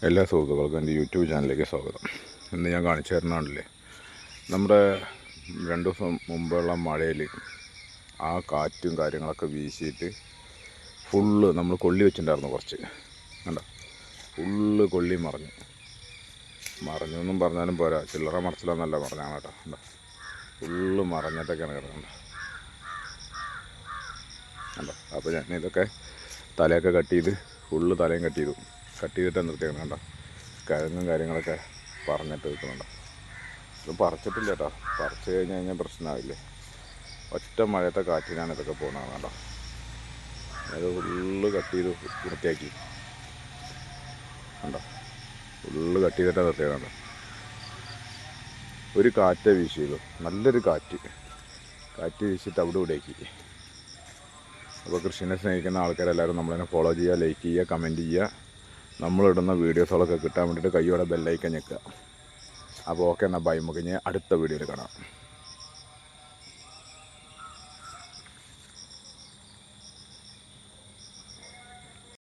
എല്ലാ സുഹൃത്തുക്കൾക്കും എൻ്റെ യൂട്യൂബ് ചാനലിലേക്ക് സ്വാഗതം. ഇന്ന് ഞാൻ കാണിച്ചു തരുന്നതാണല്ലേ നമ്മുടെ 2 ദിവസം മുമ്പുള്ള മഴയിൽ ആ കാറ്റും കാര്യങ്ങളൊക്കെ വീശിയിട്ട് ഫുള്ള് നമ്മൾ കൊള്ളി വെച്ചിട്ടുണ്ടായിരുന്നു. കുറച്ച് കണ്ടോ, ഫുള്ള് കൊള്ളി മറിഞ്ഞൊന്നും പറഞ്ഞാലും പോരാ, ചില്ലറ മറിച്ചില്ലെന്നല്ല പറഞ്ഞാണ് കേട്ടോ. കണ്ടോ, ഫുള്ള് മറിഞ്ഞിട്ടൊക്കെയാണ് കിടക്കുന്നത്. കണ്ടോ, അപ്പോൾ ഞാൻ ഇതൊക്കെ തലയൊക്കെ കട്ട് ചെയ്ത് ഫുള്ള് തലയും കട്ട് ചെയ്തിട്ട് നിർത്തിയാണ്. കണ്ടോ, കിഴങ്ങും കാര്യങ്ങളൊക്കെ പറഞ്ഞിട്ട് നിൽക്കുന്നുണ്ടോ. ഇത് പറിച്ചിട്ടില്ല കേട്ടോ, പറിച്ച് കഴിഞ്ഞാൽ പ്രശ്നമാവില്ലേ. ഒറ്റ മഴയത്തെ കാറ്റിനാണ് ഇതൊക്കെ പോകുന്നത്. കേട്ടോ, അത് ഫുള്ള് കട്ട് ചെയ്ത് വൃത്തിയാക്കി. കണ്ടോ, ഫുള്ള് കട്ട് ചെയ്തിട്ടാണ് നിർത്തിയത്. കണ്ടോ, ഒരു കാറ്റേ വീശിയുള്ളൂ, നല്ലൊരു കാറ്റ് വീശിയിട്ട് അവിടെ ഇവിടേക്ക്. അപ്പോൾ കൃഷിനെ സ്നേഹിക്കുന്ന ആൾക്കാരെല്ലാവരും നമ്മളതിനെ ഫോളോ ചെയ്യുക, ലൈക്ക് ചെയ്യുക, കമൻറ്റ് ചെയ്യുക. നമ്മളിടുന്ന വീഡിയോസുകളൊക്കെ കിട്ടാൻ വേണ്ടിയിട്ട് കയ്യോടെ ബെല്ലൈക്കൻ ഞെക്കുക. അപ്പോൾ ഓക്കെ, എന്നാൽ ബൈ, മുഖഞ്ഞ് അടുത്ത വീഡിയോയിൽ കാണാം.